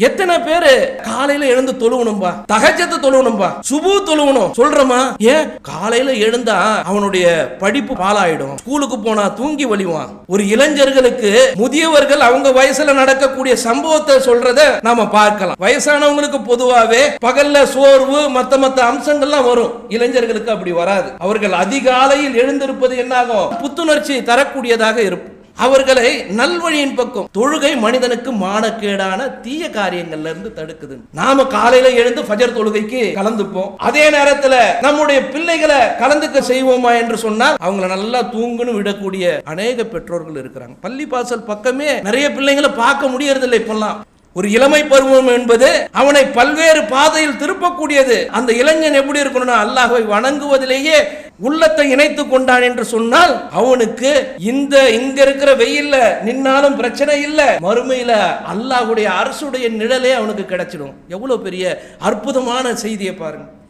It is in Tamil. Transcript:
எத்தனை பேரு காலையில எழுந்து தொழுவணும்பா, தஹஜ்ஜத் தொழுவணும்பா, சுபு தொழுவணும் சொல்றமா? ஏன்? காலையில எழுந்தா அவனுடைய படிப்பு பாலாயிடும், ஸ்கூலுக்கு போனா தூங்கி வலிவான். ஒரு இளைஞர்களுக்கு முதியவர்கள் அவங்க வயசுல நடக்கக்கூடிய சம்பவத்தை சொல்றத நாம பார்க்கலாம். வயசானவங்களுக்கு பொதுவாவே பகல்ல சோர்வு மத்த அம்சங்கள்லாம் வரும், இளைஞர்களுக்கு அப்படி வராது. அவர்கள் அதிகாலையில் எழுந்திருப்பது என்னாகும்? புத்துணர்ச்சி தரக்கூடியதாக இருக்கும். அவர்களை நல்வழியின் பக்கம், தொழுகை மனிதனுக்கு மானக்கேடான தீய காரியங்கள்ல இருந்து தடுக்குது. நாம காலையில எழுந்து ஃபஜர் தொழுகைக்கு கலந்துப்போம், அதே நேரத்துல நம்முடைய பிள்ளைகளை கலந்துக்க செய்வோமா என்று சொன்னால் அவங்களை நல்லா தூங்குன்னு விடக்கூடிய அநேக பெற்றோர்கள் இருக்கிறாங்க. பள்ளிவாசல் பக்கமே நிறைய பிள்ளைங்களை பார்க்க முடியறதில்லை இப்பெல்லாம். ஒரு இளமை பருவம் என்பது அவனை பல்வேறு பாதையில் திருப்பக்கூடியது. அந்த இளைஞன் எப்படி இருக்கணும்னா அல்லாஹ்வை வணங்குவதிலேயே உள்ளத்தை இணைத்து கொண்டான் என்று சொன்னால் அவனுக்கு இங்க இருக்கிற வெயில்ல நின்னாலும் பிரச்சனை இல்ல, மறுமையில அல்லாஹ்வுடைய அரசுடைய நிழலே அவனுக்கு கிடைச்சிடும். எவ்வளவு பெரிய அற்புதமான செய்தியை பாருங்க.